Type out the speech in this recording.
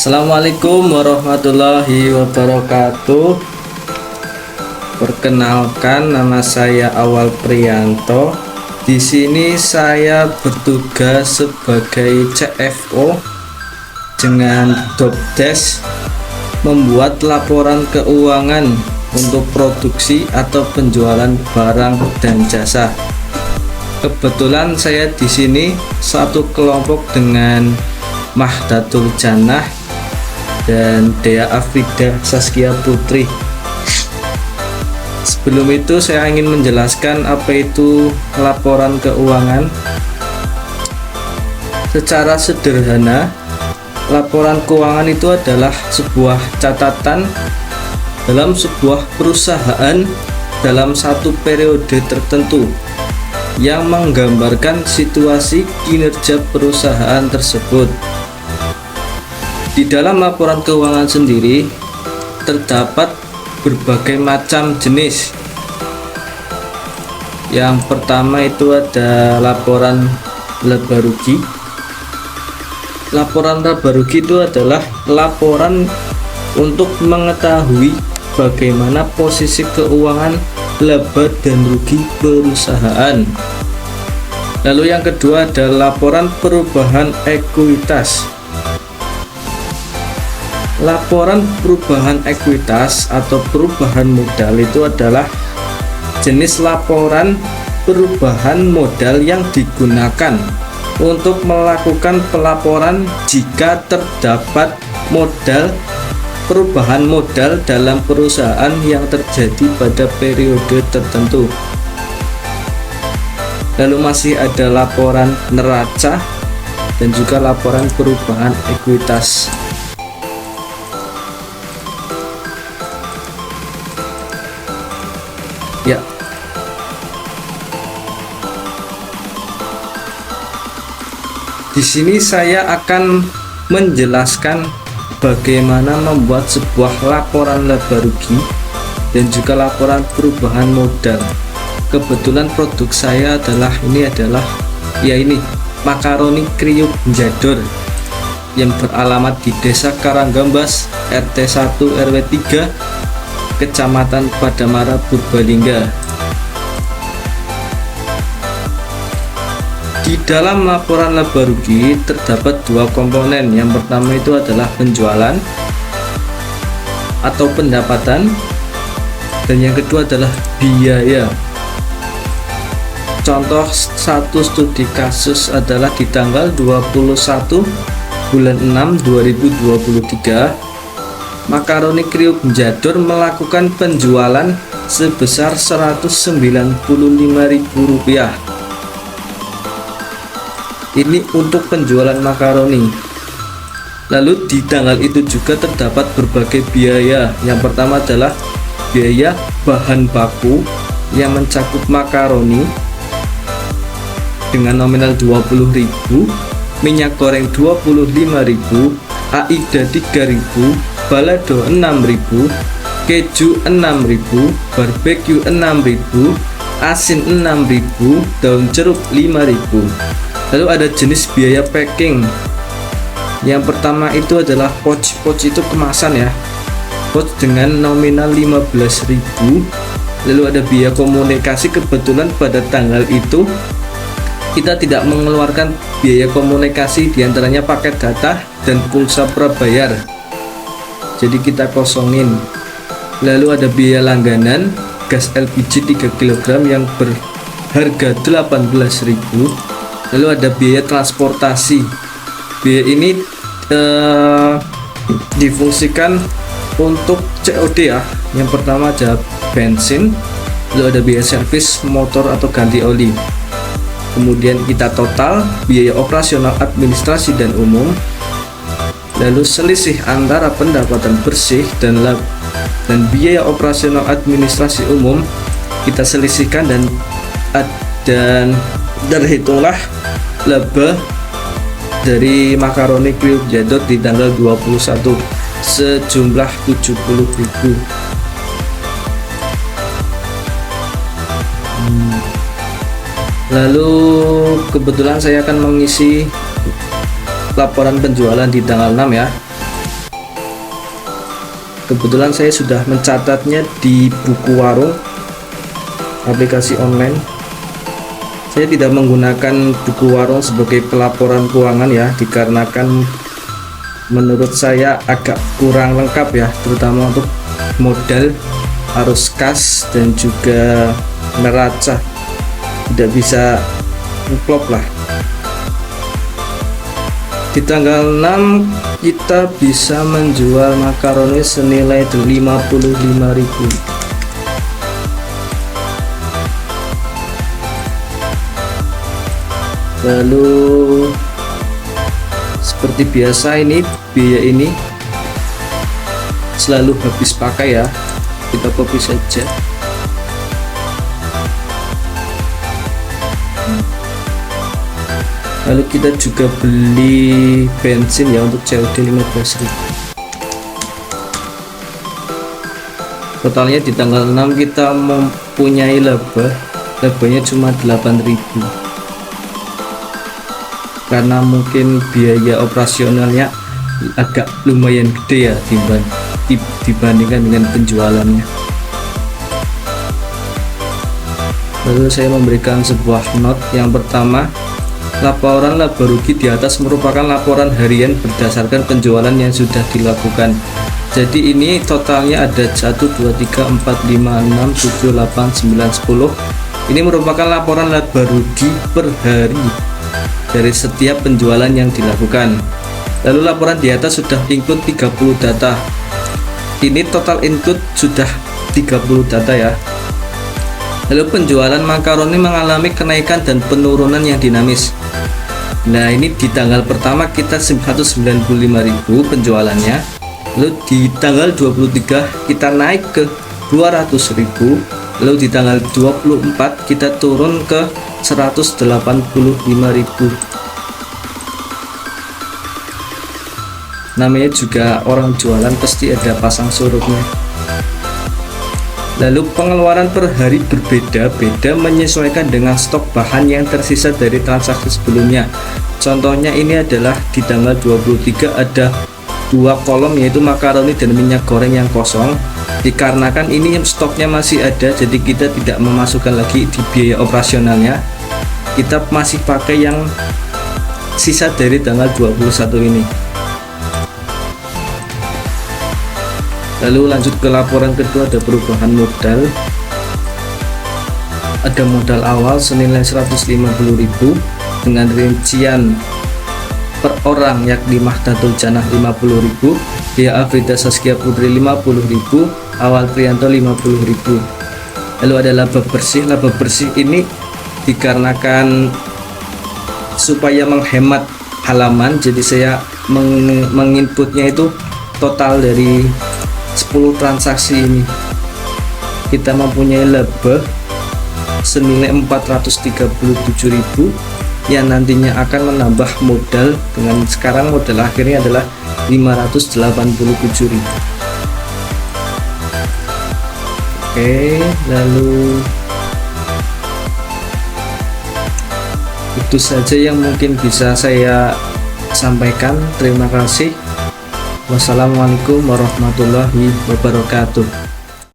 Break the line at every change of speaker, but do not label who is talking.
Assalamualaikum warahmatullahi wabarakatuh. Perkenalkan, nama saya Awal Priyanto. Di sini saya bertugas sebagai CFO dengan Jobdesk membuat laporan keuangan untuk produksi atau penjualan barang dan jasa. Kebetulan saya di sini satu kelompok dengan Mahdatul Jannah dan Dea Afrida Saskia Putri. Sebelum itu saya ingin menjelaskan apa itu laporan keuangan. Secara sederhana, laporan keuangan itu adalah sebuah catatan dalam sebuah perusahaan dalam satu periode tertentu yang menggambarkan situasi kinerja perusahaan tersebut. Di dalam laporan keuangan sendiri terdapat berbagai macam jenis. Yang pertama itu ada laporan laba rugi. Laporan laba rugi itu adalah laporan untuk mengetahui bagaimana posisi keuangan laba dan rugi perusahaan. Lalu yang kedua ada laporan perubahan ekuitas. Laporan perubahan ekuitas atau perubahan modal itu adalah jenis laporan perubahan modal yang digunakan untuk melakukan pelaporan jika terdapat perubahan modal dalam perusahaan yang terjadi pada periode tertentu. Lalu masih ada laporan neraca dan juga laporan perubahan ekuitas. Ya. Di sini saya akan menjelaskan bagaimana membuat sebuah laporan laba rugi dan juga laporan perubahan modal. Kebetulan produk saya adalah makaroni kriuk jador yang beralamat di Desa Karanggambas, RT 1 RW 3, Kecamatan Padamara, Purbalingga. Di dalam laporan laba rugi terdapat dua komponen. Yang pertama itu adalah penjualan atau pendapatan, dan yang kedua adalah biaya. Contoh satu studi kasus adalah di tanggal 21 bulan 6 2023, Makaroni Kriuk Jador melakukan penjualan sebesar Rp195.000. Ini untuk penjualan makaroni. Lalu di tanggal itu juga terdapat berbagai biaya. Yang pertama adalah biaya bahan baku yang mencakup makaroni dengan nominal 20.000, minyak goreng 25.000, AIDA 3.000, balado 6.000, keju 6.000, barbeque 6.000, asin 6.000, daun jeruk 5.000. Lalu ada jenis biaya packing. Yang pertama itu adalah pouch itu kemasan ya, pouch dengan nominal 15.000. Lalu ada biaya komunikasi. Kebetulan pada tanggal itu kita tidak mengeluarkan biaya komunikasi, diantaranya paket data dan pulsa prabayar, jadi kita kosongin. Lalu ada biaya langganan gas LPG 3 kg yang berharga 18.000. Lalu ada biaya transportasi. Biaya ini difungsikan untuk COD ya. Yang pertama ada bensin, lalu ada biaya servis motor atau ganti oli. Kemudian kita total biaya operasional, administrasi dan umum. Lalu selisih antara pendapatan bersih dan biaya operasional administrasi umum kita selisihkan, dan terhitunglah laba dari Makaroni Kriuk Jador di tanggal 21 sejumlah 70.000. Lalu kebetulan saya akan mengisi laporan penjualan di tanggal 6 ya. Kebetulan saya sudah mencatatnya di buku warung, aplikasi online. Saya tidak menggunakan buku warung sebagai pelaporan keuangan ya, dikarenakan menurut saya agak kurang lengkap ya, terutama untuk modal harus kas dan juga neraca, tidak bisa ngeklop lah. Di tanggal 6 kita bisa menjual makaroni senilai 55.000. Lalu seperti biasa ini biaya ini selalu habis pakai ya, kita copy saja. Lalu kita juga beli bensin ya untuk COD 15.000. Totalnya di tanggal 6 kita mempunyai labanya cuma 8.000, karena mungkin biaya operasionalnya agak lumayan gede ya dibandingkan dengan penjualannya. Lalu saya memberikan sebuah note. Yang pertama, laporan laba rugi di atas merupakan laporan harian berdasarkan penjualan yang sudah dilakukan. Jadi ini totalnya ada 1, 2, 3, 4, 5, 6, 7, 8, 9, 10. Ini merupakan laporan laba rugi per hari dari setiap penjualan yang dilakukan. Lalu laporan di atas sudah include 30 data. Ini total include sudah 30 data ya. Lalu penjualan makaroni mengalami kenaikan dan penurunan yang dinamis. Nah, ini di tanggal pertama kita 195.000 penjualannya. Lalu di tanggal 23 kita naik ke 200.000. Lalu di tanggal 24 kita turun ke 185.000. Namanya juga orang jualan, pasti ada pasang surutnya. Lalu pengeluaran per hari berbeda-beda menyesuaikan dengan stok bahan yang tersisa dari transaksi sebelumnya. Contohnya ini adalah di tanggal 23 ada 2 kolom, yaitu makaroni dan minyak goreng yang kosong. Dikarenakan ini stoknya masih ada, jadi kita tidak memasukkan lagi di biaya operasionalnya. Kita masih pakai yang sisa dari tanggal 21 ini. Lalu lanjut ke laporan kedua, ada perubahan modal. Ada modal awal senilai 150.000 dengan rincian per orang, yakni Mahdatul Janah 50.000, Dia Afrida Saskia Putri 50.000, Awal Prianto 50.000. Lalu ada laba bersih. Laba bersih ini dikarenakan supaya menghemat halaman, jadi saya menginputnya itu total dari 10 transaksi ini. Kita mempunyai laba senilai 437.000 yang nantinya akan menambah modal, dengan sekarang modal akhirnya adalah 587.000. Oke, lalu itu saja yang mungkin bisa saya sampaikan. Terima kasih. Wassalamualaikum warahmatullahi wabarakatuh.